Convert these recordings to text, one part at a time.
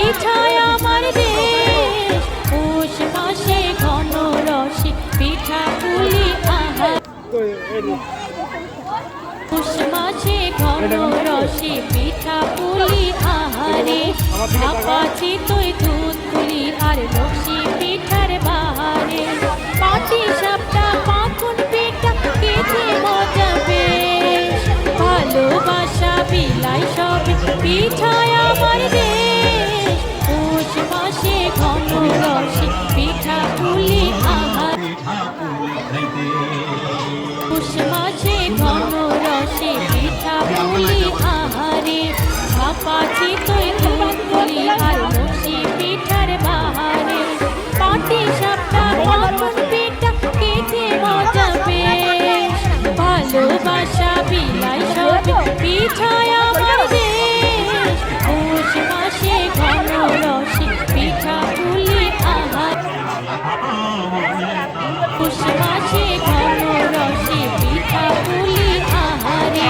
পিঠায় আমার দেশ, পৌষ মাসে ঘন রসে পিঠা পুলি আহার। পৌষ মাসে ঘন রসে পিঠা পুলি আহারে, ভাপা চিতই দুধ পুলি আর লস্যি পিঠার বাহারে। পাটি সাপটা মাখন পিঠা খেতে মজা বেশ, ভালোবাসা বিলাই সব পিঠায় আমার দেশ, পৌষ মাসে ঘন রসে পিঠা পুলি আহার। পৌষ মাসে ঘন রসে পিঠা পুলি আহারে, ভাপা চিতই দুধ পুলি আর লস্যি পিঠার বাহারে। পাটি সাপটা মাখন পিঠা খেতে মজা বেশ, ভালোবাসা বিলাই সব পিঠায় আমার দেশ, পৌষ মাসে ঘন রসে পিঠা পুলি আহার। পৌষ মাসে ঘন রসে পিঠা পুলি আহারে,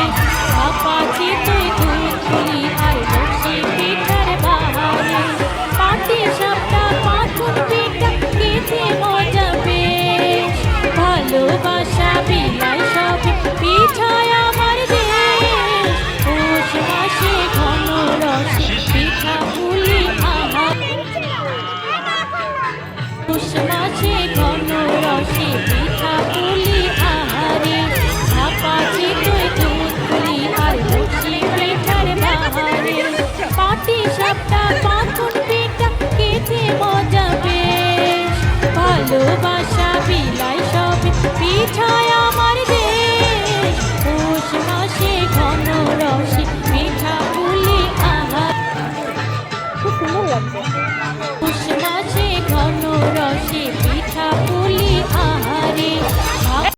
ভাপা চিতই দুধ পুলি আর লস্যি পিঠার বাহারে। পাটি সাপটা মাখন পিঠা খেতে মজা বেশ, ভালোবাসা বিলাই সব পিঠায় আমার দেশ, পৌষ মাসে ঘন রসে পিঠা পুলি আহার। পৌষ মাসে ঘন রসে পিঠা পুলি আহারে, ভাপা চিতই দুধ পুলি আর লস্যি পিঠার বাহারে। পাটি সাপটা মাখন পিঠা খেতে মজা বেশ, ভালোবাসা বিলাই সব পিঠায় আমার দেশ, পৌষ মাসে ঘন রসে পিঠা পুলি আহার। খুব সুন্দর লাগছে। পৌষ মাসে ঘন রসে